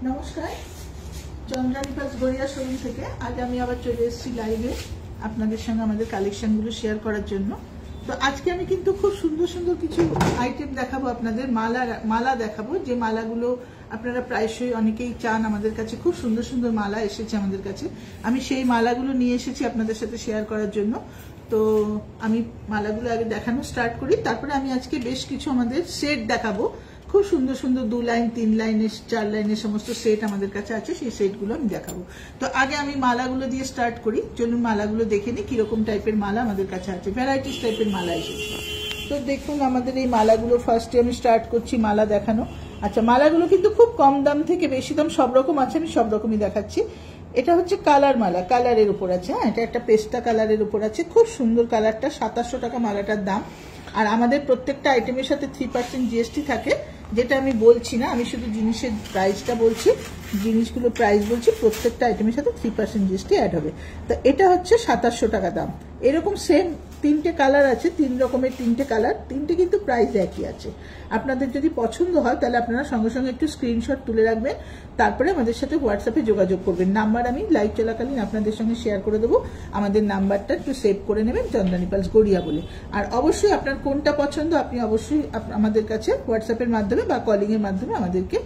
নমস্কার, Chandrani pass Garia showroom থেকে আজ আমি আবার চলে এসেছি লাইভে আপনাদের সঙ্গে আমাদের কালেকশনগুলো শেয়ার করার জন্য। তো আজকে আমি কিন্তু খুব সুন্দর সুন্দর কিছু আইটেম দেখাবো আপনাদের, মালা দেখাবো, যে মালাগুলো আপনারা প্রায়শই অনেকেই চান। আমাদের কাছে খুব সুন্দর সুন্দর মালা এসেছে আমাদের কাছে, আমি সেই মালাগুলো নিয়ে এসেছি আপনাদের সাথে শেয়ার করার জন্য। তো আমি মালাগুলো আগে দেখানো স্টার্ট করি, তারপরে আমি আজকে বেশ কিছু আমাদের সেট দেখাবো। খুব সুন্দর সুন্দর 2 লাইন 3 লাইনের 4 লাইনের সমস্ত সেট আমাদের কাছে আছে, সেই সেটগুলো আমি দেখাবো। তো আগে আমি মালাগুলো দিয়ে স্টার্ট করি, চলুন মালাগুলো দেখে নিই কিরকম টাইপের মালা আমাদের কাছে আছে। ভ্যারাইটিস টাইপের মালা এসেছে। তো দেখুন আমাদের এই মালাগুলো ফার্স্টে আমি স্টার্ট করছি মালা দেখানো। আচ্ছা, মালাগুলো কিন্তু খুব কম দাম থেকে বেশি দাম সব রকম আছে, আমি সব রকমই দেখাচ্ছি। এটা হচ্ছে কালার মালা, কালারের উপর আছে। হ্যাঁ, এটা একটা পেস্তা কালারের উপর আছে, খুব সুন্দর কালারটা। 2700 টাকা মালাটার দাম। আর আমাদের প্রত্যেকটা আইটেমের সাথে 3% জিএসটি থাকে, যেটা আমি বলছি না, আমি শুধু জিনিসের প্রাইসটা বলছি, জিনিসগুলো প্রাইস বলছি। প্রত্যেকটা আইটেমের সাথে 3% জিএসটি অ্যাড হবে। তো এটা হচ্ছে 2700 টাকা দাম। এরকম সেম 3টে কালার আছে, 3 রকমের 3টে কালার, 3টে কিন্তু প্রাইস একই আছে। আপনাদের যদি পছন্দ হয় তাহলে আপনারা সঙ্গে সঙ্গে একটু স্ক্রিনশট তুলে রাখবেন, তারপরে আমাদের সাথে হোয়াটসঅ্যাপে যোগাযোগ করবেন। নাম্বার আমি লাইভ চলাকালীন আপনাদের সঙ্গে শেয়ার করে দেবো, আমাদের নাম্বারটা একটু সেভ করে নেবেন, চন্দ্রানী পালস গড়িয়া বলে। আর অবশ্যই আপনার কোনটা পছন্দ আপনি অবশ্যই আমাদের কাছে হোয়াটসঅ্যাপের মাধ্যমে বা কলিং এর মাধ্যমে আমাদেরকে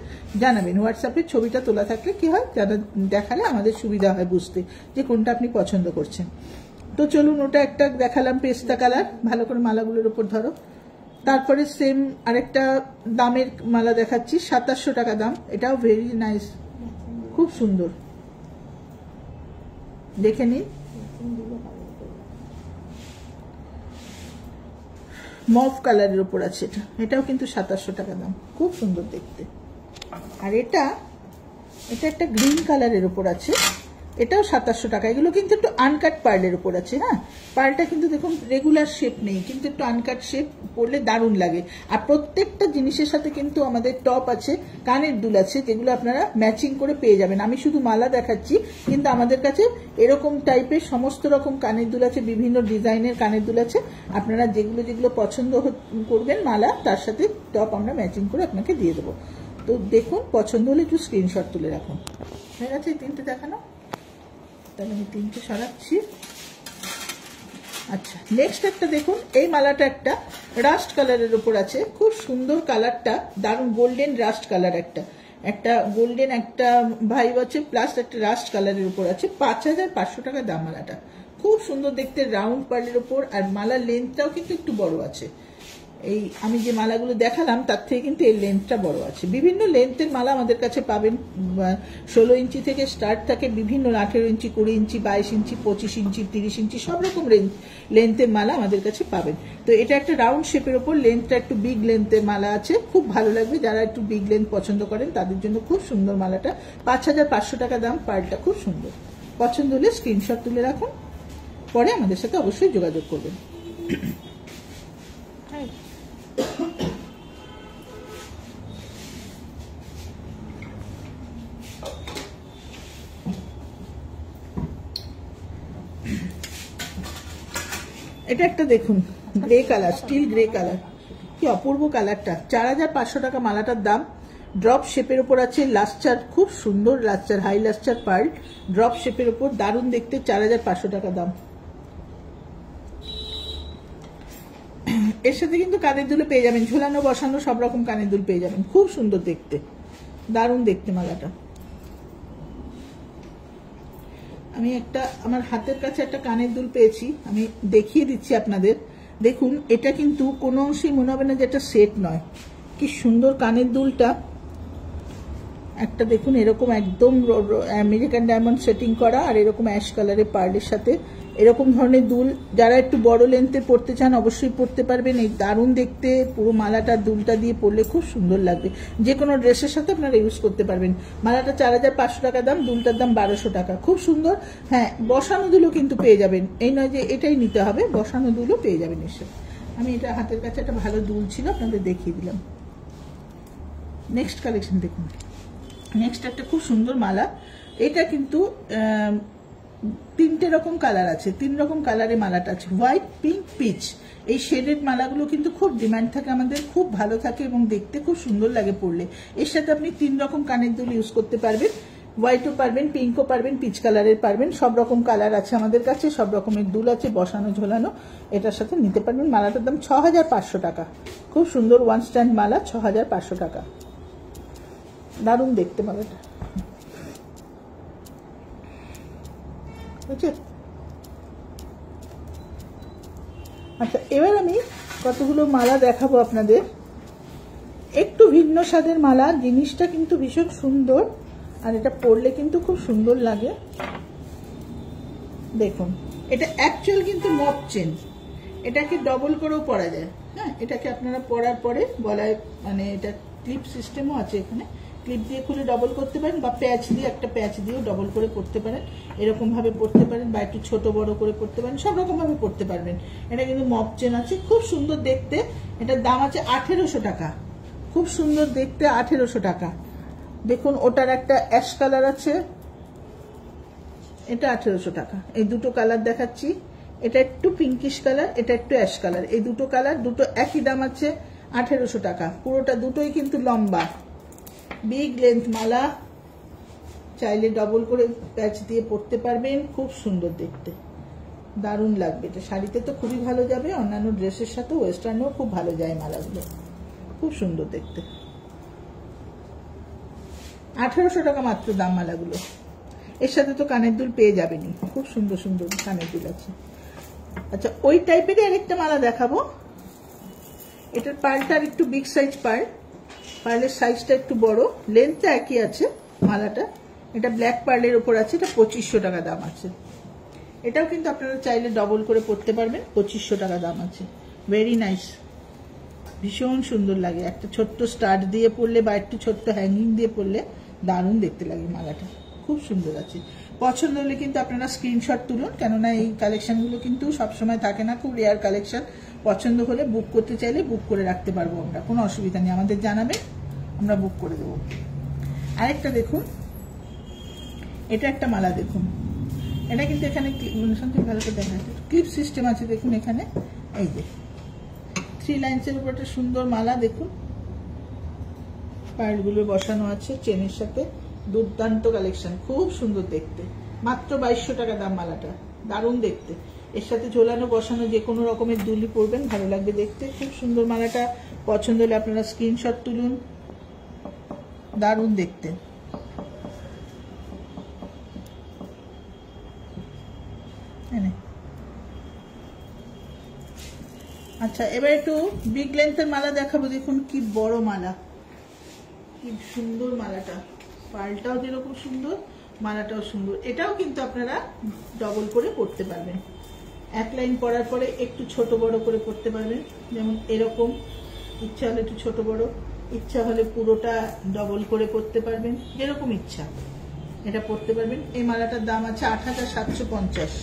জানাবেন। হোয়াটসঅ্যাপের ছবিটা তোলা থাকলে কি হয়, যারা দেখালে আমাদের সুবিধা হয় বুঝতে যে কোনটা আপনি পছন্দ করছেন। তো চলুন, ওটা একটা দেখালাম পেস্তা কালার, ভালো করে মালাগুলোর উপর ধরো। তারপরে সেম আরেকটা দামের মালা দেখাচ্ছি, 2700 টাকা দাম। এটাও ভেরি নাইস, খুব সুন্দর, দেখে নিন। মভ কালারের উপর আছে এটা, এটাও কিন্তু 2700 টাকা দাম, খুব সুন্দর দেখতে। আর এটা একটা গ্রিন কালারের উপর আছে, এটাও 2700 টাকা। এগুলো কিন্তু একটু আনকাট পার্লের উপর আছে। হ্যাঁ, পার্লটা কিন্তু দেখুন রেগুলার শেপ নেই, কিন্তু একটু আনকাট শেপ পরলে দারুণ লাগে। আর প্রত্যেকটা জিনিসের সাথে কিন্তু আমাদের টপ আছে, কানের দুল আছে, যেগুলো আপনারা ম্যাচিং করে পেয়ে যাবেন। আমি শুধু মালা দেখাচ্ছি, কিন্তু আমাদের কাছে এরকম টাইপের সমস্ত রকম কানের দুল আছে, বিভিন্ন ডিজাইনের কানের দুল আছে। আপনারা যেগুলো যেগুলো পছন্দ করবেন মালা, তার সাথে টপ আমরা ম্যাচিং করে আপনাকে দিয়ে দেবো। তো দেখুন, পছন্দ হলে একটু স্ক্রিনশট তুলে রাখুন। হয়ে গেছে 3টে দেখানো, তাহলে আমি 3টে সরাচ্ছি। আচ্ছা, নেক্সট একটা দেখুন, এই মালাটা একটা রাস্ট কালারের উপর আছে, খুব সুন্দর কালারটা, দারুণ গোল্ডেন রাস্ট কালার। একটা গোল্ডেন একটা ভাইব আছে, প্লাস একটা রাস্ট কালারের উপর আছে। 5500 টাকা দাম মালাটা, খুব সুন্দর দেখতে, রাউন্ড পার্লের উপর। আর মালার লেন্থটাও কিন্তু একটু বড় আছে। এই আমি যে মালাগুলো দেখালাম তার থেকে কিন্তু এর লেন্থটা বড় আছে। বিভিন্ন লেন্থের মালা আমাদের কাছে পাবেন, 16 ইঞ্চি থেকে স্টার্ট থাকে, বিভিন্ন 18 ইঞ্চি, 20 ইঞ্চি, 22 ইঞ্চি, 25 ইঞ্চি, 30 ইঞ্চি, সব রকম লেন্থের মালা আমাদের কাছে পাবেন। তো এটা একটা রাউন্ড শেপের ওপর, লেন্থটা একটু বিগ লেন্থের মালা আছে, খুব ভালো লাগবে। যারা একটু বিগ লেন্থ পছন্দ করেন তাদের জন্য খুব সুন্দর মালাটা। 5500 টাকা দাম, পার্লটা খুব সুন্দর। পছন্দ হলে স্ক্রিনশট তুলে রাখুন, পরে আমাদের সাথে অবশ্যই যোগাযোগ করবেন। এটা একটা দেখুন, grey colour, still grey colour, কি অপূর্ব কালারটা। 4500 টাকা মালাটার দাম। ড্রপ শেপের উপর আছে, লাস্টার, খুব সুন্দর লাস্টার, হাই লাস্টার পার্ল, ড্রপ শেপের উপর, দারুণ দেখতে। 4500 টাকা দাম। এর সাথে কিন্তু কানের দুল পেয়ে যাবেন, ঝোলানো বসানো সব রকম কানের দুল পেয়ে যাবেন, খুব সুন্দর দেখতে, দারুণ দেখতে মালাটা। আমি আমার হাতের কাছে একটা কানের দুল পেয়েছি, আমি দেখিয়ে দিচ্ছি আপনাদের। দেখুন, এটা কিন্তু কোনো অংশেই মনে হবে না যে এটা সেট নয়, কি সুন্দর কানের দুলটা। একটা দেখুন, এরকম একদম আমেরিকান ডায়মন্ড সেটিং করা, আর এরকম অ্যাশ কালারের পার্লের সাথে এরকম ধরনের দুল। যারা একটু বড় লেন্থে পড়তে চান অবশ্যই পড়তে পারবেন। এই দারুণ দেখতে, পুরো মালাটা দুলটা দিয়ে পরলে খুব সুন্দর লাগবে, যে কোনো ড্রেসের সাথে আপনারা ইউজ করতে পারবেন। মালাটা 4500 টাকা দাম, দুলটার দাম 1200 টাকা, খুব সুন্দর। হ্যাঁ, বসানো দুলও কিন্তু পেয়ে যাবেন, এই নয় যে এটাই নিতে হবে, বসানো দুলও পেয়ে যাবেন এসে। আমি এটা হাতের কাছে একটা ভালো দুল ছিল, আপনাদের দেখিয়ে দিলাম। নেক্সট কালেকশন দেখুন, নেক্সট একটা খুব সুন্দর মালা। এটা কিন্তু তিনটে রকম কালার আছে, 3 রকম কালারে মালাটা আছে, হোয়াইট, পিঙ্ক, পিচ। এই শেডেড মালাগুলো কিন্তু খুব ডিমান্ড থাকে আমাদের, খুব ভালো থাকে এবং দেখতে খুব সুন্দর লাগে পরলে। এর সাথে আপনি 3 রকম কানের দুল ইউজ করতে পারবেন, হোয়াইটও পারবেন, পিঙ্কও পারবেন, পিচ কালারের পারবেন, সব রকম কালার আছে আমাদের কাছে, সব রকমের দুল আছে বসানো ঝোলানো, এটার সাথে নিতে পারবেন। মালাটার দাম 6500 টাকা। খুব সুন্দর ওয়ান স্ট্যান্ড মালা, 6500 টাকা। দারুণ দেখতে মালাটা, বুঝছে? আচ্ছা, এবার আমি কতগুলো মালা দেখাবো আপনাদের, একটু ভিন্ন স্বাদের মালা, জিনিসটা কিন্তু ভীষণ সুন্দর আর এটা পরলে কিন্তু খুব সুন্দর লাগে। দেখুন, এটা অ্যাকচুয়াল কিন্তু মপ চেন, এটাকে ডবল করেও পরা যায়। হ্যাঁ, এটাকে আপনারা পরার পরে গলায়, মানে এটা ক্লিপ সিস্টেমও আছে, এখানে ক্লিপ দিয়ে খুলে ডবল করতে পারেন, বা প্যাচ দিয়ে, একটা প্যাচ দিয়েও ডবল করে পরতে পারেন, এরকম ভাবে পরতে পারেন, বা একটু ছোট বড় করে পরতে পারেন, সব রকম ভাবে পরতে পারবেন। এটা কিন্তু মপ চেন আছে, খুব সুন্দর দেখতে। এটার দাম আছে 1800 টাকা। খুব সুন্দর দেখতে, 1800 টাকা। দেখুন, ওটার একটা অ্যাশ কালার আছে, এটা 1800 টাকা। এই দুটো কালার দেখাচ্ছি, এটা একটু পিঙ্কিশ কালার, এটা একটু অ্যাশ কালার। এই দুটো কালার, দুটো একই দাম আছে 1800 টাকা। পুরোটা দুটোই কিন্তু লম্বা, বিগ লেন্থ মালা, চাইলে ডবল করে প্যাচ দিয়ে পরতে পারবেন, খুব সুন্দর দেখতে, দারুণ লাগবে। এটা শাড়িতে তো খুবই ভালো যাবে, অন্যান্য ড্রেসের সাথে ওয়েস্টার্নেও খুব ভালো যায় মালাগুলো, খুব সুন্দর দেখতে। 1800 টাকা মাত্র দাম মালাগুলো। এর সাথে তো কানের দুল পেয়ে যাবেনই, খুব সুন্দর সুন্দর কানের দুল আছে। আচ্ছা, ওই টাইপেরই আরেকটা মালা দেখাবো। এটার পার্লটা আর একটু বিগ সাইজ পার্ল, পার্লের সাইজটা একটু বড়, লেন্থটা একই আছে মালাটা। এটা ব্ল্যাক পার্লের উপর আছে, এটা 2500 টাকা দাম আছে। এটাও কিন্তু আপনারা চাইলে ডবল করে পরতে পারবেন, 2500 টাকা দাম আছে। ভেরি নাইস, ভীষণ সুন্দর লাগে। একটা ছোট্ট স্টাড দিয়ে পরলে বা একটু ছোট্ট হ্যাঙ্গিং দিয়ে পরলে দারুণ দেখতে লাগে মালাটা, খুব সুন্দর আছে। পছন্দ হলে কিন্তু আপনারা স্ক্রিনশট তুলুন, কেননা এই কালেকশনগুলো কিন্তু সবসময় থাকে না, খুব রেয়ার কালেকশন। পছন্দ হলে বুক করতে চাইলে বুক করে রাখতে পারবো আমরা, কোনো অসুবিধা নেই, আমাদের জানাবে, আমরা বুক করে দেবো। আরেকটা দেখুন, এটা একটা মালা দেখুন, এটা কিন্তু এখানে ভালো করে দেখা যাচ্ছে, ক্লিপ সিস্টেম আছে। দেখুন এখানে এই যে 3 লাইন্সের উপর একটা সুন্দর মালা, দেখুন পার্লগুলো বসানো আছে চেনের সাথে, দুর্দান্ত কালেকশন, খুব সুন্দর দেখতে। মাত্র 2200 টাকা দাম মালাটা, দারুণ দেখতে। এর সাথে ঝোলানো বসানো যে কোনো রকমের দুলি পরবেন, ভালো লাগবে দেখতে, খুব সুন্দর মালাটা। পছন্দ হলে আপনারা স্ক্রিনশট তুলুন, দারুণ দেখতে। আচ্ছা, এবার একটু বিগ লেন্থের মালা দেখাবো। দেখুন কি বড় মালা, কি সুন্দর মালাটা, পার্লটাও যেরকম সুন্দর, মালাটাও সুন্দর। এটাও কিন্তু আপনারা ডবল করে পরতে পারবেন, এক লাইন পরার পরে একটু ছোট বড় করে পরতে পারবেন, যেমন এরকম, ইচ্ছা হলে একটু ছোট বড়, ইচ্ছা হলে পুরোটা ডবল করে পরতে পারবেন, যেরকম ইচ্ছা এটা পরতে পারবেন। এই মালাটার দাম আছে 8750।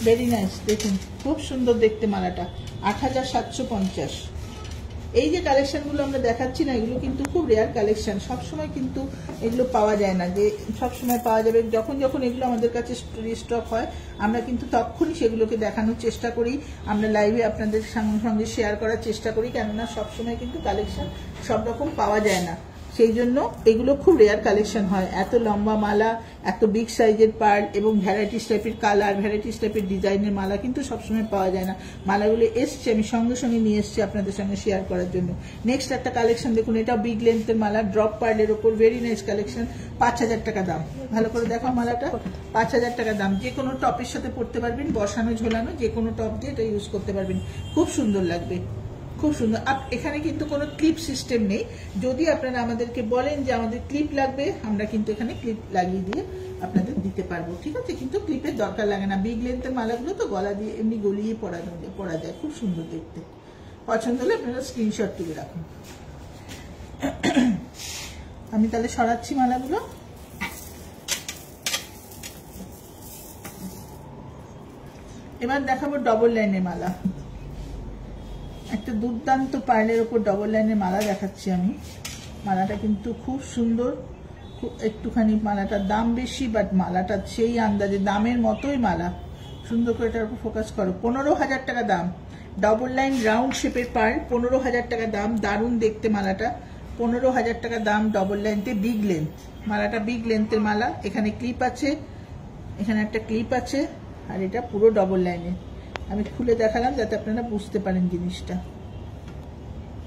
ভেরি নাইস, দেখুন খুব সুন্দর দেখতে মালাটা, 8750। এই যে কালেকশনগুলো আমরা দেখাচ্ছি না, এগুলো কিন্তু খুব রেয়ার কালেকশন, সবসময় কিন্তু এগুলো পাওয়া যায় না, যে সবসময় পাওয়া যাবে। যখন যখন এগুলো আমাদের কাছে রিস্টক হয়, আমরা কিন্তু তখনই সেগুলোকে দেখানোর চেষ্টা করি, আমরা লাইভে আপনাদের সঙ্গে শেয়ার করার চেষ্টা করি, কেননা সবসময় কিন্তু কালেকশন সব রকম পাওয়া যায় না, সেই জন্য এগুলো খুব রেয়ার কালেকশন হয়। এত লম্বা মালা, এত বিগ সাইজের পার্ল এবং ভ্যারাইটিস টাইপের কালার, ভ্যারাইটিস টাইপের ডিজাইনের মালা কিন্তু সবসময় পাওয়া যায় না। মালাগুলো এসছে, আমি সঙ্গে সঙ্গে নিয়ে এসছি আপনাদের সঙ্গে শেয়ার করার জন্য। নেক্সট একটা কালেকশন দেখুন, এটা বিগ লেন্থের মালা, ড্রপ পার্লের ওপর, ভেরি নাইস কালেকশন, 5000 টাকা দাম। ভালো করে দেখো মালাটা, 5000 টাকা দাম। যে কোনো টপের সাথে পরতে পারবেন, বসানো ঝোলানো যে কোনো টপ দিয়ে এটা ইউজ করতে পারবেন, খুব সুন্দর লাগবে, খুব সুন্দর। এখানে কিন্তু কোনো ক্লিপ সিস্টেম নেই, যদি আপনারা আমাদেরকে বলেন যে আমাদের ক্লিপ লাগবে, আমরা কিন্তু এখানে ক্লিপ লাগিয়ে দিয়ে আপনাদের দিতে পারবো, ঠিক আছে, কিন্তু ক্লিপের দরকার লাগে না। বিগ লেন্থের মালাগুলো তো গলা দিয়ে এমনি গলিয়ে পরা যায়, খুব সুন্দর দেখতে। পছন্দ হলে আপনারা স্ক্রিনশট তুলে রাখুন। আমি তাহলে সরাচ্ছি মালাগুলো। এবার দেখাবো ডবল লাইনের মালা। একটা দুর্দান্ত পার্লের ওপর ডবল লাইনের মালা দেখাচ্ছি আমি। মালাটা কিন্তু খুব সুন্দর, একটুখানি মালাটার দাম বেশি, বাট মালাটা সেই আন্দাজে দামের মতোই মালা। সুন্দর করে এটার উপর ফোকাস করো। 15,000 টাকা দাম। ডবল লাইন রাউন্ড শেপের পার্ল, 15,000 টাকা দাম। দারুণ দেখতে মালাটা, 15,000 টাকা দাম। ডবল লাইনতে বিগ লেন্থ মালাটা, বিগ লেন্থের মালা। এখানে ক্লিপ আছে, এখানে একটা ক্লিপ আছে, আর এটা পুরো ডবল লাইনে। আমি খুলে দেখালাম যাতে আপনারা বুঝতে পারেন জিনিসটা।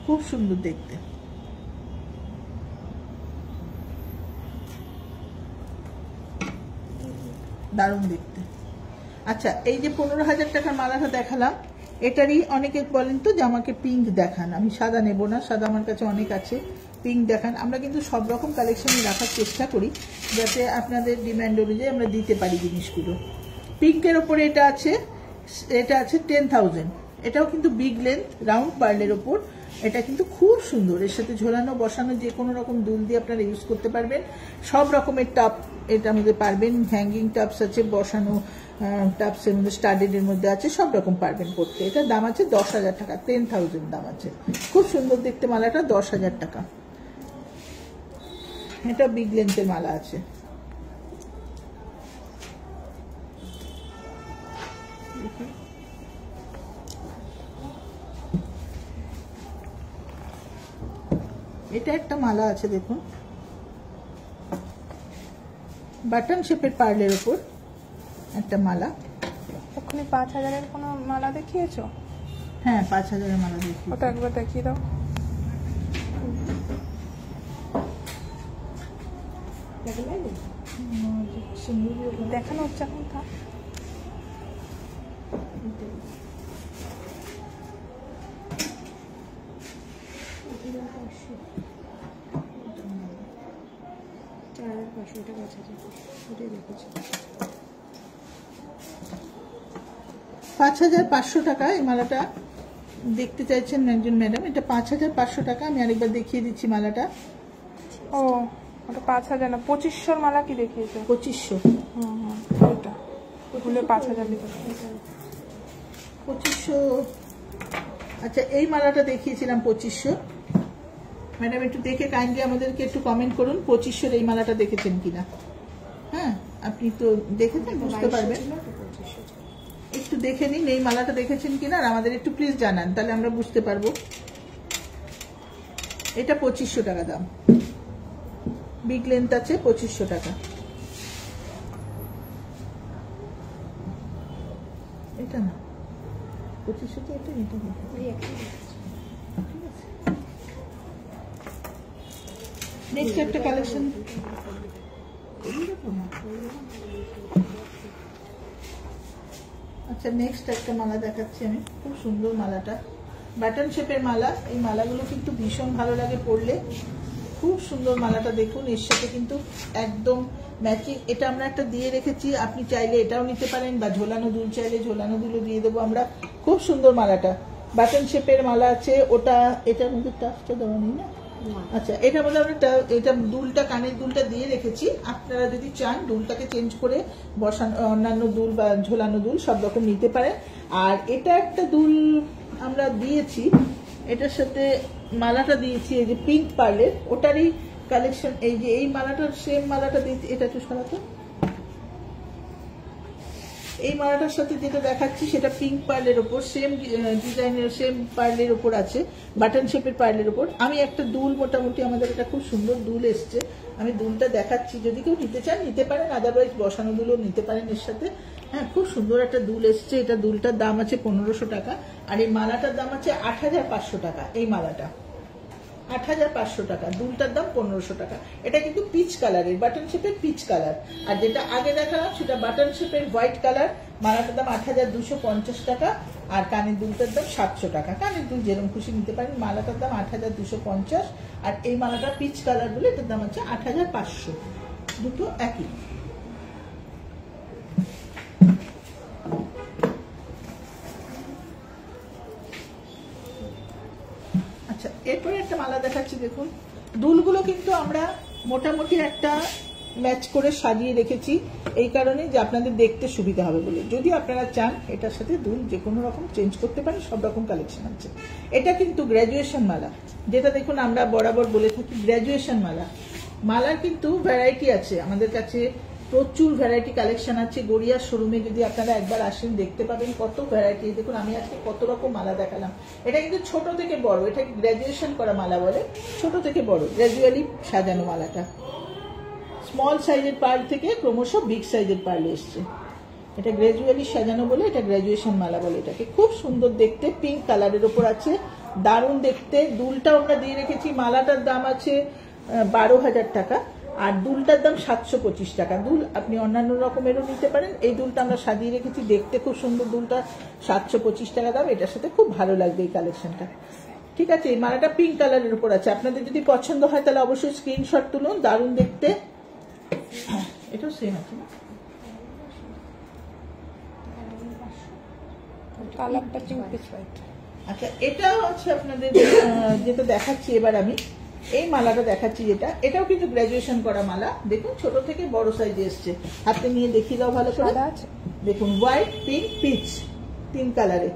খুব সুন্দর দেখতে। দারুণ দেখতে। আচ্ছা, এই যে 15,000 টাকার মালাটা দেখালাম, এটারই অনেকে বলেন তো যে আমাকে পিঙ্ক দেখান। আমি সাদা নেব না, সাদা আমার কাছে অনেক আছে, পিঙ্ক দেখান। আমরা কিন্তু সব রকম কালেকশনই রাখার চেষ্টা করি যাতে আপনাদের ডিমান্ড অনুযায়ী আমরা দিতে পারি জিনিসগুলো। পিঙ্কের ওপরে এটা আছে 10,000। এটাও কিন্তু বিগ লেন্থ রাউন্ড পার্লের ওপর। এটা কিন্তু খুব সুন্দর। এর সাথে ঝোলানো বসানো যে কোনো রকম দুল দিয়ে আপনারা ইউজ করতে পারবেন। সব রকমের টাপ এটার মধ্যে পারবেন। হ্যাঙ্গিং টাপস আছে, বসানো টাপসের মধ্যে স্টাডেডের মধ্যে আছে, সব রকম পারবেন করতে। এটার দাম আছে 10,000 টাকা, 10,000 দাম আছে। খুব সুন্দর দেখতে মালাটা, 10,000 টাকা। এটা বিগ লেন্থের মালা আছে। এটা একটা মালা আছে দেখুন, বাটন শেপের পার্লের উপর একটা মালা। ওখানে 5,000-এর কোনো মালা দেখিয়েছো? হ্যাঁ, 5,000-এর মালা দেখি। ওটা একবার দেখিয়ে দাও। দেখানো হচ্ছে এখন। থাক, $5,500 টাকা এই মালাটা দেখতে চাইছেন একজন ম্যাডাম। এটা 5,500 টাকা। আমি আরেকবার দেখিয়ে দিচ্ছি মালাটা। ও ওটা 5,000 না, 2500-র মালা কি দেখিয়েছো? 2500। ওটা ভুলে 5,000 লিখেছো। 2500। আচ্ছা, এই মালাটা দেখিয়েছিলাম 2500। ম্যাডাম একটু দেখে কাইন্ডলি আমাদেরকে একটু কমেন্ট করুন 2500-এর এই মালাটা দেখেছেন কিনা। হ্যাঁ, আপনি তো দেখেছেন, বুঝতে পারবেন। একটু দেখে নিন এই মালাটা দেখেছেন কিনা, আর আমাদের একটু প্লিজ জানান, তাহলে আমরা বুঝতে পারবো। এটা 2500 টাকা দাম। বিগ লেন্থ আছে, 2500 টাকা। এটা না, 2500 তো এটা নিতে হবে। নেক্সট একটা কালেকশন। আচ্ছা, নেক্সট একটা মালা দেখাচ্ছি আমি। খুব সুন্দর মালাটা, বাটন শেপের মালা। এই মালাগুলো কিন্তু ভীষণ ভালো লাগে পরলে। খুব সুন্দর মালাটা দেখুন, এর সাথে কিন্তু একদম ম্যাচিং। এটা আমরা একটা দিয়ে রেখেছি, আপনি চাইলে এটাও নিতে পারেন, বা ঝোলানো দুল চাইলে ঝোলানো দুলও দিয়ে দেবো আমরা। খুব সুন্দর মালাটা, বাটন শেপের মালা আছে। ওটা এটার মধ্যে টাফটা দেওয়া নেই না? আচ্ছা, এটার মধ্যে আমরা এটা দুলটা, কানের দুলটা দিয়ে রেখেছি। আপনারা যদি চান দুলটাকে চেঞ্জ করে বসানো, অন্যান্য দুল বা ঝোলানো দুল সব রকম নিতে পারেন। আর এটা একটা দুল আমরা দিয়েছি, এটার সাথে মালাটা দিয়েছি এই যে পিঙ্ক পার্লের, ওটারই কালেকশন। এই যে এই মালাটার সেম মালাটা দিয়েছি। এটা একটু সরাতো। এই মালাটার সাথে যেটা দেখাচ্ছি সেটা পিঙ্ক পার্লের ওপর, সেম ডিজাইনের, সেম পার্লের ওপর আছে, বাটন শেপের পার্লের ওপর। আমি একটা দুল, মোটামুটি আমাদের এটা খুব সুন্দর দুল এসছে, আমি দুলটা দেখাচ্ছি। যদি কেউ নিতে চান নিতে পারেন, আদারওয়াইজ বসানো দুলও নিতে পারেন এর সাথে। হ্যাঁ, খুব সুন্দর একটা দুল এসছে। এটা দুলটার দাম আছে 1500 টাকা, আর এই মালাটার দাম আছে 8,500 টাকা। এই মালাটা 8,500 টাকা, দুলটার দাম 1500 টাকা। এটা কিন্তু পিচ কালারের, বাটন শেপের পিচ কালার। আর যেটা আগে দেখালাম সেটা বাটন শেপের হোয়াইট কালার। মালাটার দাম 8,250 টাকা, আর কানের দুলটার দাম 700 টাকা। কানের দুল যেরকম খুশি নিতে পারেন। মালাটার দাম 8,250, আর এই মালাটা পিচ কালার বলে এটার দাম হচ্ছে 8,500। দুটো একই। আচ্ছা, এরপরে একটা মালা দেখাচ্ছি দেখুন। দুলগুলো কিন্তু আমরা মোটামুটি একটা ম্যাচ করে সাজিয়ে রেখেছি, এই কারণে যে আপনাদের দেখতে সুবিধা হবে বলে। যদি আপনারা চান এটার সাথে দুল যে কোনো রকম চেঞ্জ করতে পারেন, সব রকম কালেকশন আছে। এটা কিন্তু গ্র্যাজুয়েশন মালা, যেটা দেখুন আমরা বরাবর বলে থাকি গ্র্যাজুয়েশন মালা। মালার কিন্তু ভ্যারাইটি আছে আমাদের কাছে, প্রচুর ভ্যারাইটি কালেকশন আছে। গড়িয়ার শোরুমে যদি আপনারা একবার আসেন দেখতে পাবেন কত ভ্যারাইটি। দেখুন আমি আজকে কত রকম মালা দেখালাম। এটা কিন্তু ছোট থেকে বড়, এটা গ্রাজুয়েশন করা মালা বলে, ছোট থেকে বড় গ্রাজুয়ালি সাজানো মালাটা। স্মল সাইজের পার্ল থেকে ক্রমশ বিগ সাইজের পার্লে এসছে। এটা গ্রাজুয়ালি সাজানো বলে এটা গ্রাজুয়েশন মালা বলে এটাকে। খুব সুন্দর দেখতে, পিঙ্ক কালারের ওপর আছে, দারুণ দেখতে। দুলটাও আমরা দিয়ে রেখেছি। মালাটার দাম আছে 12,000 টাকা, আর দুলটার দাম 725 টাকা। দুল আপনি অন্যান্য রকমেরও নিতে পারেন। এই দুলটা আমরা সাজিয়ে রেখেছি, দেখতে খুব সুন্দর। দুলটা 725 টাকা দাম। এটার সাথে খুব ভালো লাগবে এই কালেকশনটা। ঠিক আছে, এই মালাটা পিঙ্ক কালারের উপর আছে। আপনাদের যদি পছন্দ হয় তাহলে অবশ্যই স্ক্রিনশট তুলুন। দারুণ দেখতে। এটাও সেম আছে না, কালারটা পিঙ্ক পিচ হোয়াইট। আচ্ছা, এটাও আছে আপনাদের যেটা দেখাচ্ছি এবার আমি, এই মালাটা দেখাচ্ছি যেটা, এটাও কিন্তু গ্রাজুয়েশন করা মালা। দেখুন ছোট থেকে বড় সাইজে এসছে। হাতে নিয়ে দেখিয়ে দাও ভালো করে। দেখুন হোয়াইট, পিঙ্ক, পিচ, 3 কালারে।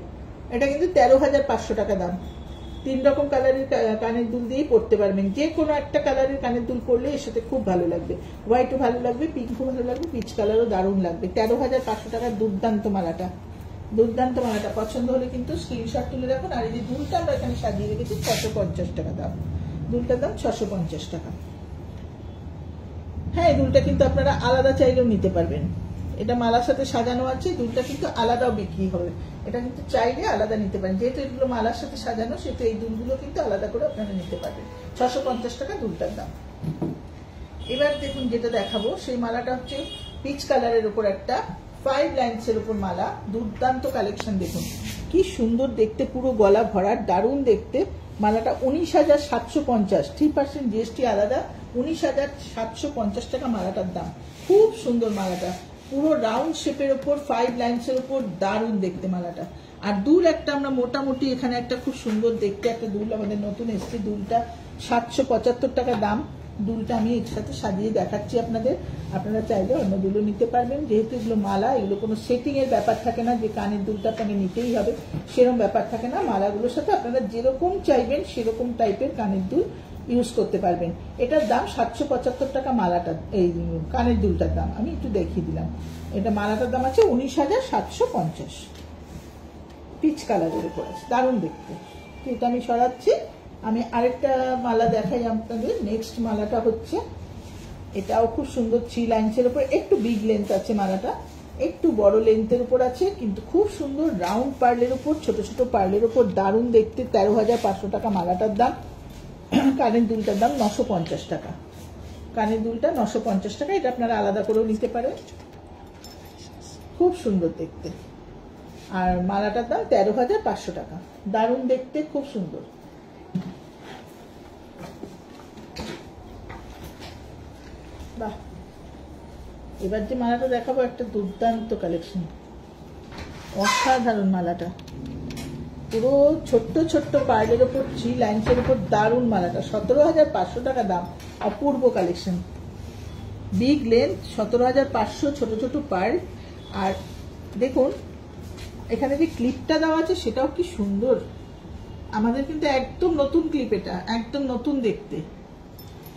এটা কিন্তু 13,500 টাকা দাম। 3 রকম কালারের কানের দুল দিয়েই পরতে পারবেন। যে কোনো একটা কালারের কানের দুল পরলে এর সাথে খুব ভালো লাগবে। হোয়াইটও ভালো লাগবে, পিঙ্কও ভালো লাগবে, পিচ কালারও দারুণ লাগবে। 13,500 টাকার দুর্দান্ত মালাটা। দুর্দান্ত মালাটা পছন্দ হলে কিন্তু স্ক্রিনশট তুলে রাখুন। আর এই যে দুলটা আমরা এখানে সাজিয়ে রেখেছি 650 টাকা দাম। দুলটার দাম 650 টাকা। হ্যাঁ, এই দুলটা কিন্তু আপনারা আলাদা চাইলেও নিতে পারবেন। এটা মালার সাথে সাজানো আছে, দুলটা কিন্তু আলাদাও বিক্রি হবে। এটা কিন্তু চাইলে আলাদা নিতে পারেন। যেহেতু এগুলো মালার সাথে সাজানো, সেহেতু এই দুলগুলো কিন্তু আলাদা করে আপনারা নিতে পারবেন। 650 টাকা দুলটার দাম। এবার দেখুন যেটা দেখাবো, সেই মালাটা হচ্ছে পিচ কালারের উপর একটা 5 লাইন্সের উপর মালা। দুর্দান্ত কালেকশন। দেখুন কি সুন্দর দেখতে, পুরো গলা ভরার, দারুণ দেখতে। মালাটা 19,750, 3% জিএসটি আলাদা। 19,750 টাকা মালাটার দাম। খুব সুন্দর মালাটা, পুরো রাউন্ড শেপের উপর 5 লাইন্সের উপর, দারুণ দেখতে মালাটা। আর দুল একটা আমরা মোটামুটি এখানে একটা খুব সুন্দর দেখতে একটা দুল আমাদের নতুন এসছে। দুলটা 775 টাকা দাম। দুলটা আমি একসাথে সাজিয়ে দেখাচ্ছি আপনাদের। আপনারা চাইলে অন্য দুলও নিতে পারবেন। যেহেতু এগুলো মালা, এগুলো কোনো সেটিং এর ব্যাপার থাকে না যে কানের দুলটা আপনাকে নিতেই হবে, সেরকম ব্যাপার থাকে না। মালাগুলোর সাথে আপনারা যেরকম চাইবেন সেরকম টাইপের কানের দুল ইউজ করতে পারবেন। এটার দাম 775 টাকা মালাটা, এই কানের দুলটার দাম আমি একটু দেখিয়ে দিলাম। এটা মালাটার দাম আছে 19,750, পিচ কালারের উপর আছে, দারুণ দেখতে। এটা আমি সরাচ্ছি। আমি আরেকটা মালা দেখাই আপনাদের। নেক্সট মালাটা হচ্ছে, এটাও খুব সুন্দর 3 লাইন্সের উপর, একটু বিগ লেন্থ আছে মালাটা, একটু বড় লেন্থের উপর আছে, কিন্তু খুব সুন্দর রাউন্ড পার্লের উপর, ছোট ছোট পার্লের উপর, দারুণ দেখতে। 13,500 টাকা মালাটার দাম। কানের দুলটার দাম 950 টাকা। কানের দুলটা 950 টাকা। এটা আপনারা আলাদা করেও নিতে পারেন। খুব সুন্দর দেখতে। আর মালাটার দাম 13,500 টাকা। দারুণ দেখতে, খুব সুন্দর। বাহ, এবার যে মালাটা দেখাবো একটা দুর্দান্ত কালেকশন, অসাধারণ মালাটা। পুরো ছোট্ট ছোট্ট পার্লের উপর 3 লাইন্সের উপর, দারুণ মালাটা। 17,500 টাকা দাম। অপূর্ব কালেকশন, বিগ লেন্থ, 17,500, ছোট ছোট পার্ল। আর দেখুন এখানে যে ক্লিপটা দেওয়া আছে সেটাও কি সুন্দর। আমাদের কিন্তু একদম নতুন ক্লিপ, এটা একদম নতুন দেখতে।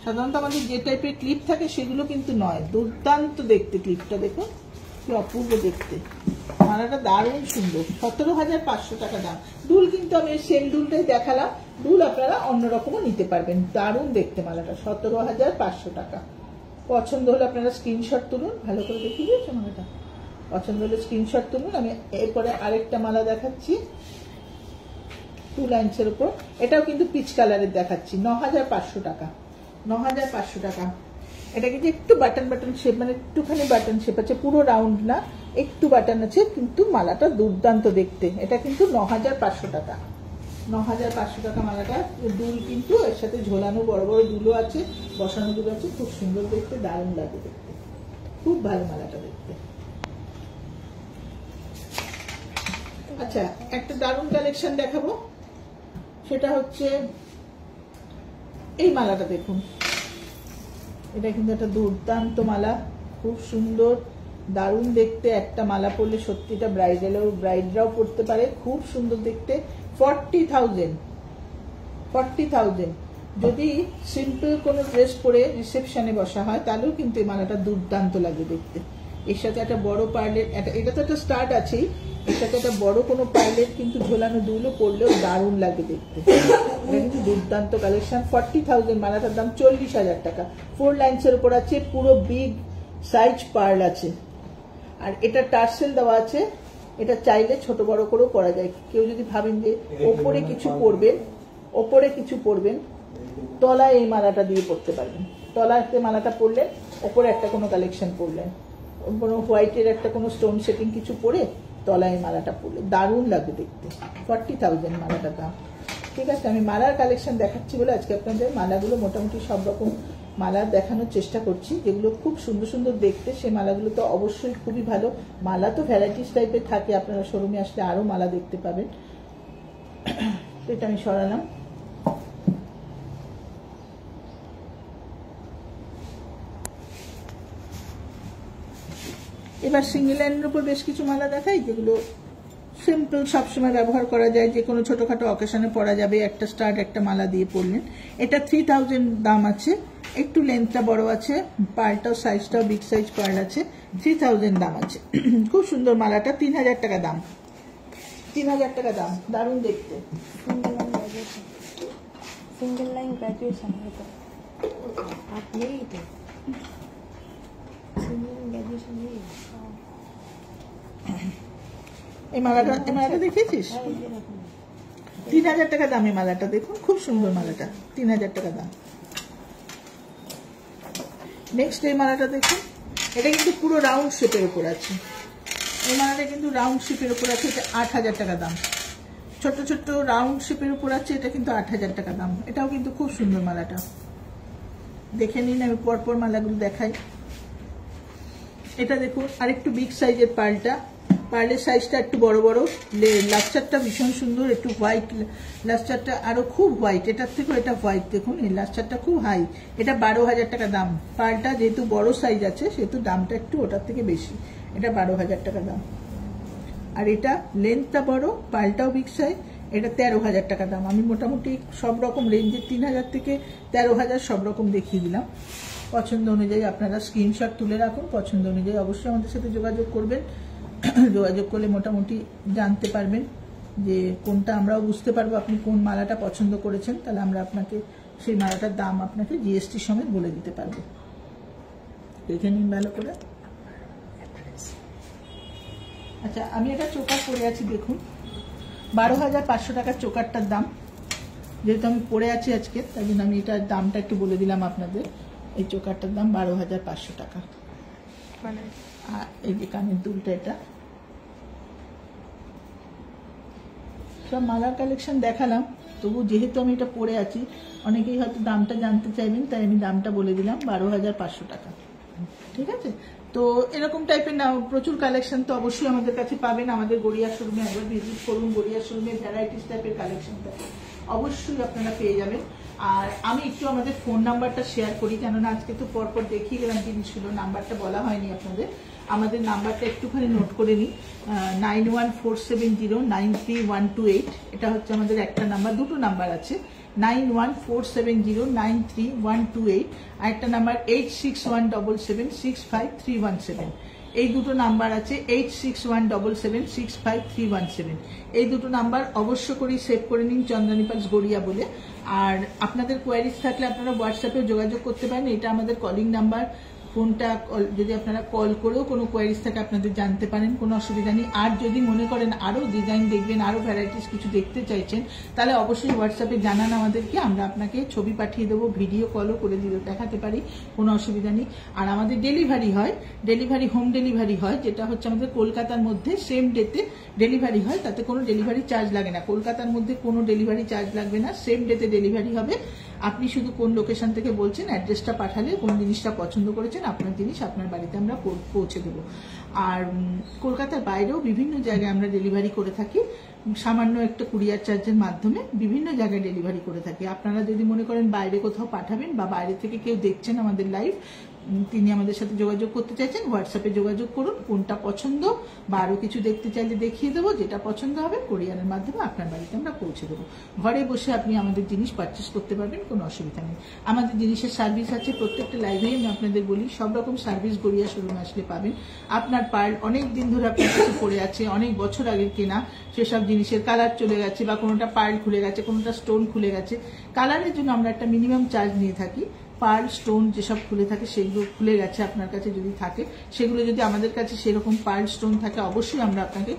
সাধারণত আমাদের যে টাইপের ক্লিপ থাকে সেগুলো কিন্তু নয়। দুর্দান্ত দেখতে ক্লিপটা, দেখুন কি অপূর্ব দেখতে। মালাটা দারুণ সুন্দর। 17,500 টাকা দাম। দুল কিন্তু আমি সেম দুলটাই দেখালাম। দুল আপনারা অন্যরকমও নিতে পারবেন। দারুণ দেখতে মালাটা। 17,500 টাকা। পছন্দ হলে আপনারা স্ক্রিনশট তুলুন। ভালো করে দেখিয়ে দিয়েছে মালাটা। পছন্দ হলে স্ক্রিনশট তুলুন। আমি এরপরে আরেকটা মালা দেখাচ্ছি 2 লাইন্সের উপর। এটাও কিন্তু পিচ কালারের দেখাচ্ছি। 9,500 টাকা। 9,500 টাকা। এটা কিন্তু একটু বাটন বাটন শেপ, মানে একটুখানি বাটন শেপ আছে, পুরো রাউন্ড না, একটু বাটন আছে, কিন্তু মালাটা দুর্দান্ত দেখতে। এটা কিন্তু 9,500 টাকা। 9,500 টাকা মালাটা। দুল কিন্তু এর সাথে ঝোলানো বড় বড় দুলও আছে, বসানো দুল আছে। খুব সুন্দর দেখতে, দারুণ লাগে দেখতে, খুব ভালো মালাটা দেখতে। আচ্ছা, একটা দারুণ কালেকশন দেখাবো, সেটা হচ্ছে এই মালাটা। দেখুন এটা কিন্তু একটা দুর্দান্ত মালা, খুব সুন্দর, দারুণ দেখতে। একটা মালা পরলে সত্যিটা ব্রাইডরাও পরতে পারে। খুব সুন্দর দেখতে। 40,000 যদি সিম্পল কোনো ড্রেস পরে রিসেপশনে বসা হয় তাহলেও কিন্তু এই মালাটা দুর্দান্ত লাগে দেখতে। এর সাথে একটা বড় পার্লের, এটা তো একটা স্টার্ট আছেই, এর সাথে একটা বড় কোনো পার্লের কিন্তু ঝোলানো দুলও পরলেও দারুণ লাগে দেখতে। এটা কিন্তু দুর্দান্ত কালেকশন। 40,000, মালাটার দাম 40,000 টাকা। 4 লাইন্সের উপর আছে, পুরো বিগ সাইজ পার্ল আছে, আর এটা টার্সেল দেওয়া আছে। এটা চাইলে ছোট বড় করেও পরা যায়। কেউ যদি ভাবেন যে ওপরে কিছু পরবেন, তলায় এই মালাটা দিয়ে পরতে পারবেন। তলাতে মালাটা পরলেন, ওপরে একটা কোনো কালেকশন পরলেন, কোনো হোয়াইটের একটা কোনো স্টোন সেটিং কিছু পরে তলায় মালাটা পরলে দারুণ লাগবে দেখতে। 40,000 মালাটার দাম। ঠিক আছে, আমি মালার কালেকশন দেখাচ্ছি বলে আজকে আপনাদের মালাগুলো মোটামুটি সব রকম মালা দেখানোর চেষ্টা করছি, যেগুলো খুব সুন্দর সুন্দর দেখতে। সেই মালাগুলো তো অবশ্যই খুবই ভালো। মালা তো ভ্যারাইটিস টাইপের থাকে, আপনারা শোরুমে আসলে আরো মালা দেখতে পাবেন। তো এটা আমি সরালাম। এবার সিঙ্গেল লাইনের উপর বেশ কিছু মালা দেখাই, যেগুলো সিম্পল সবসময় ব্যবহার করা যায়, যে কোনো ছোটখাটো অকেশনে পরা যাবে। একটা স্টার্ট একটা মালা দিয়ে পরলেন। এটা 3,000 দাম আছে, একটু লেন্থটা বড় আছে, পার্লটাও সাইজটাও বিগ সাইজ পার্ল আছে। 3,000 দাম আছে। খুব সুন্দর মালাটা। 3,000 টাকা দাম। 3,000 টাকা দাম, দারুণ দেখতে। সিঙ্গেল লাইন গ্র্যাজুয়েশন এই মালাটা দেখেছিস? 3,000 টাকা দাম এই মালাটা। দেখুন খুব সুন্দর মালাটা, 3,000 টাকা দাম। নেক্সট এই মালাটা দেখুন, এটা কিন্তু পুরো রাউন্ড শেপের উপর আছে। এই মালাটা কিন্তু রাউন্ড শেপের উপর আছে, এটা 8,000 টাকা দাম। ছোট ছোট রাউন্ড শেপের উপর আছে, এটা কিন্তু 8,000 টাকা দাম। এটাও কিন্তু খুব সুন্দর মালাটা। দেখে নিন, আমি পরপর মালাগুলো দেখাই। এটা দেখুন আরেকটু বিগ সাইজের পার্লটা। পার্লের সাইজটা একটু বড় বড়, লাস্টারটা ভীষণ সুন্দর, একটু হোয়াইট লাস্টারটা, আরো খুব হোয়াইট, এটার থেকেও এটা হোয়াইট। দেখুন এই লাস্টারটা খুব হাই। এটা 12,000 টাকা দাম। পার্লটা যেহেতু বড় সাইজ আছে সেহেতু দামটা একটু ওটার থেকে বেশি। এটা 12,000 টাকা দাম। আর এটা লেন্থটা বড়, পার্লটাও বিগ সাইজ, এটা 13,000 টাকা দাম। আমি মোটামুটি সব রকম রেঞ্জের 3,000 থেকে 13,000 সব রকম দেখিয়ে দিলাম। পছন্দ অনুযায়ী আপনারা স্ক্রিনশট তুলে রাখুন। পছন্দ অনুযায়ী অবশ্যই আমাদের সাথে যোগাযোগ করবেন। যোগাযোগ করলে মোটামুটি জানতে পারবেন যে কোনটা, আমরাও বুঝতে পারবো আপনি কোন মালাটা পছন্দ করেছেন। তাহলে আমরা আপনাকে সেই মালাটার দাম আপনাকে জিএসটি সমেত বলে দিতে পারবো। দেখে নিন ভালো করে। আচ্ছা, আমি এটা চোকার পরে আছি, দেখুন 12,500 টাকার চোকারটার দাম। যেহেতু আমি পরে আছি আজকে, তাই জন্য আমি এটার দামটা একটু বলে দিলাম আপনাদের। এই চোকারটার দাম 12,500 টাকা। আর এই যে কানের দুলটা, এটা সব মালার কালেকশন দেখালাম। তবু যেহেতু আমি এটা পরে আছি, অনেকেই হয়তো দামটা জানতে চাইবেন, তাই আমি দামটা বলে দিলাম 12,500 টাকা। ঠিক আছে, তো এরকম টাইপের না প্রচুর কালেকশন তো অবশ্যই আমাদের কাছে পাবেন। আমাদের গড়িয়া শোরুমে একবার ভিজিট করুন। গড়িয়া শোরুমে ভ্যারাইটিস টাইপের কালেকশন থাকে, অবশ্যই আপনারা পেয়ে যাবেন। আর আমি একটু আমাদের ফোন নাম্বারটা শেয়ার করি, কেননা আজকে তো পরপর দেখিয়ে গেলাম জিনিসগুলো, নাম্বারটা বলা হয়নি আপনাদের। আমাদের নাম্বারটা একটুখানি নোট করে নিই, 9147093128। এটা হচ্ছে আমাদের একটা নাম্বার, দুটো নাম্বার আছে, 9147093128, আর একটা নাম্বার 8617765317। এই দুটো নাম্বার আছে, 8617765317। এই দুটো নাম্বার অবশ্য করেই সেভ করে নিন, চন্দ্রানী পালস গড়িয়া বলে। আর আপনাদের কোয়ারিজ থাকলে আপনারা হোয়াটসঅ্যাপে যোগাযোগ করতে পারেন। এটা আমাদের কলিং নাম্বার। ফোনটা যদি আপনারা কল করেও কোনো কোয়ারিজ থাকে আপনাদের জানতে পারেন, কোনো অসুবিধা নেই। আর যদি মনে করেন আরও ডিজাইন দেখবেন, আরও ভ্যারাইটিস কিছু দেখতে চাইছেন, তাহলে অবশ্যই হোয়াটসঅ্যাপে জানান আমাদেরকে, আমরা আপনাকে ছবি পাঠিয়ে দেবো, ভিডিও কলও করে দেখাতে পারি, কোনো অসুবিধা নেই। আর আমাদের ডেলিভারি হয়, হোম ডেলিভারি হয়, যেটা হচ্ছে আমাদের কলকাতার মধ্যে সেম ডেতে ডেলিভারি হয়, তাতে কোনো ডেলিভারি চার্জ লাগে না। কলকাতার মধ্যে কোনো ডেলিভারি চার্জ লাগবে না, সেম ডেতে ডেলিভারি হবে। আপনি শুধু কোন লোকেশন থেকে বলছেন, অ্যাড্রেসটা পাঠালে, কোন জিনিসটা পছন্দ করেছেন, আপনার জিনিস আপনার বাড়িতে আমরা পৌঁছে দেবো। আর কলকাতার বাইরেও বিভিন্ন জায়গায় আমরা ডেলিভারি করে থাকি। সামান্য একটা কুরিয়ার চার্জের মাধ্যমে বিভিন্ন জায়গায় ডেলিভারি করে থাকি। আপনারা যদি মনে করেন বাইরে কোথাও পাঠাবেন বা বাইরে থেকে কেউ দেখছেন আমাদের লাইভ, তিনি আমাদের সাথে যোগাযোগ করতে চাইছেন, হোয়াটসঅ্যাপে যোগাযোগ করুন। কোনটা পছন্দ বা আরও কিছু দেখতে চাইলে দেখিয়ে দেবো, যেটা পছন্দ হবে কোরিয়ারের মাধ্যমে আপনার বাড়িতে আমরা পৌঁছে দেবো। ঘরে বসে আপনি আমাদের জিনিস পারচেস করতে পারবেন, কোনো অসুবিধা নেই। আমাদের জিনিসের সার্ভিস আছে, প্রত্যেকটা লাইভেই আমি আপনাদের বলি সব রকম সার্ভিস গড়িয়া শোরুমে আসলে পাবেন। আপনার পার্ল অনেক দিন ধরে আপনার কাছে পড়ে আছে, অনেক বছর আগের কেনা, সেসব জিনিসের কালার চলে গেছে বা কোনোটা পার্ল খুলে গেছে, কোনোটা স্টোন খুলে গেছে, কালারের জন্য আমরা একটা মিনিমাম চার্জ নিয়ে থাকি। পার্ল স্টোন যেসব খুলে থাকে, সেগুলো খুলে গেছে আপনার কাছে যদি থাকে, সেগুলো যদি আমাদের কাছে সেরকম পার্ল স্টোন থাকে, অবশ্যই আমরা আপনাকে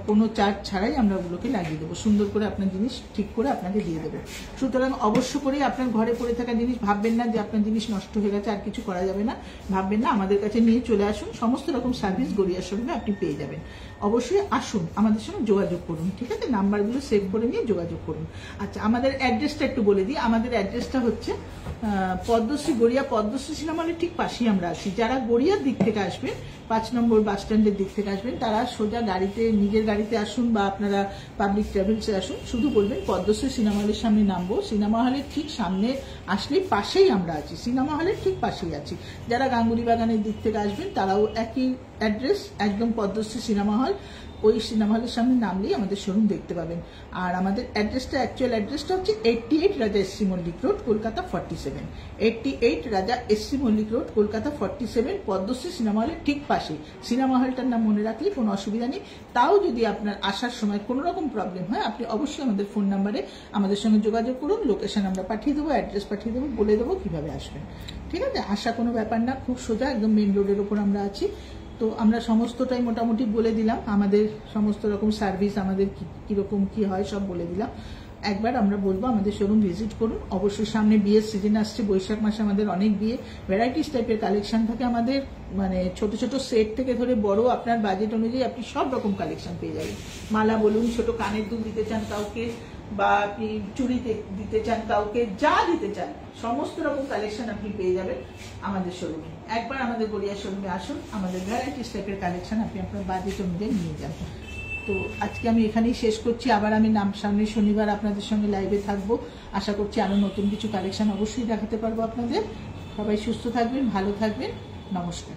কোনো চার্জ ছাড়াই আমরা ওগুলোকে লাগিয়ে দেবো, সুন্দর করে আপনার জিনিস ঠিক করে আপনাকে দিয়ে দেবো। সুতরাং অবশ্য করেই আপনার ঘরে পড়ে থাকা জিনিস ভাববেন না যে আপনার জিনিস নষ্ট হয়ে গেছে আর কিছু করা যাবে না, ভাববেন না। আমাদের কাছে নিয়ে চলে আসুন, সমস্ত রকম সার্ভিস গড়িয়ার শোরুমে আপনি পেয়ে যাবেন। অবশ্যই আসুন, আমাদের সঙ্গে যোগাযোগ করুন, ঠিক আছে? নাম্বারগুলো সেভ করে নিয়ে যোগাযোগ করুন। আচ্ছা, আমাদের অ্যাড্রেসটা একটু বলে দিই। আমাদের অ্যাড্রেসটা হচ্ছে পদ্মশ্রী, গড়িয়া পদ্মশ্রী সিনেমা হলের ঠিক পাশেই আমরা আছি। যারা গড়িয়ার দিক থেকে আসবেন, 5 নম্বর বাস স্ট্যান্ডের দিক থেকে আসবেন, তারা সোজা গাড়িতে, নিজের গাড়িতে আসুন বা আপনারা পাবলিক ট্রাভেলসে আসুন, শুধু বলবেন পদ্মশ্রী সিনেমা হলের সামনে নামবো। সিনেমা হলের ঠিক সামনে আসলেই পাশেই আমরা আছি, সিনেমা হলের ঠিক পাশেই আছি। যারা গাঙ্গুলি বাগানের দিক থেকে আসবেন তারাও একই অ্যাড্রেস, একদম পদ্মশ্রী সিনেমা হল, ওই সিনেমা হলের সামনে নামলেই আমাদের শোরুম দেখতে পাবেন। আর আমাদের অ্যাড্রেসটা, অ্যাকচুয়াল অ্যাড্রেসটা হচ্ছে 88 Raja SC Mallick road, Kolkata 47। 88 Raja SC Mallick road, Kolkata 47, Padmashri cinema হলের ঠিক পাশে। সিনেমা হলটার নাম মনে রাখলে কোনো অসুবিধা নেই। তাও যদি আপনার আসার সময় কোনো রকম প্রবলেম হয়, আপনি অবশ্যই আমাদের ফোন নাম্বারে আমাদের সঙ্গে যোগাযোগ করুন, লোকেশন আমরা পাঠিয়ে দেবো, অ্যাড্রেস পাঠিয়ে দেবো, বলে দেবো কিভাবে আসবেন, ঠিক আছে? আসা কোনো ব্যাপার না, খুব সোজা, একদম মেন রোডের ওপর আমরা আছি। তো আমরা সমস্তটাই মোটামুটি বলে দিলাম, আমাদের সমস্ত রকম সার্ভিস, আমাদের কিরকম কি হয় সব বলে দিলাম। একবার আমরা বলবো আমাদের শোরুম ভিজিট করুন। অবশ্যই সামনে বিয়ের সিজন আসছে, বৈশাখ মাসে আমাদের অনেক বিয়ে, ভ্যারাইটিস টাইপের কালেকশন থাকে আমাদের, মানে ছোট ছোট সেট থেকে ধরে বড়, আপনার বাজেট অনুযায়ী আপনি সব রকম কালেকশন পেয়ে যাবেন। মালা বলুন, ছোট কানের দুল দিতে চান কাউকে, বা আপনি চুড়ি দিতে চান কাউকে, যা দিতে চান সমস্ত রকম কালেকশন আপনি পেয়ে যাবেন আমাদের শোরুমে। একবার আমাদের গড়িয়া শোরুমে আসুন, আমাদের ভ্যারাইটিস টাইপের কালেকশন আপনি আপনার বাজেট অনুযায়ী নিয়ে যান। তো আজকে আমি এখানেই শেষ করছি। আবার আমি সামনে শনিবার আপনাদের সঙ্গে লাইভে থাকবো। আশা করছি আরো নতুন কিছু কালেকশন অবশ্যই দেখাতে পারবো আপনাদের। সবাই সুস্থ থাকবেন, ভালো থাকবেন, নমস্কার।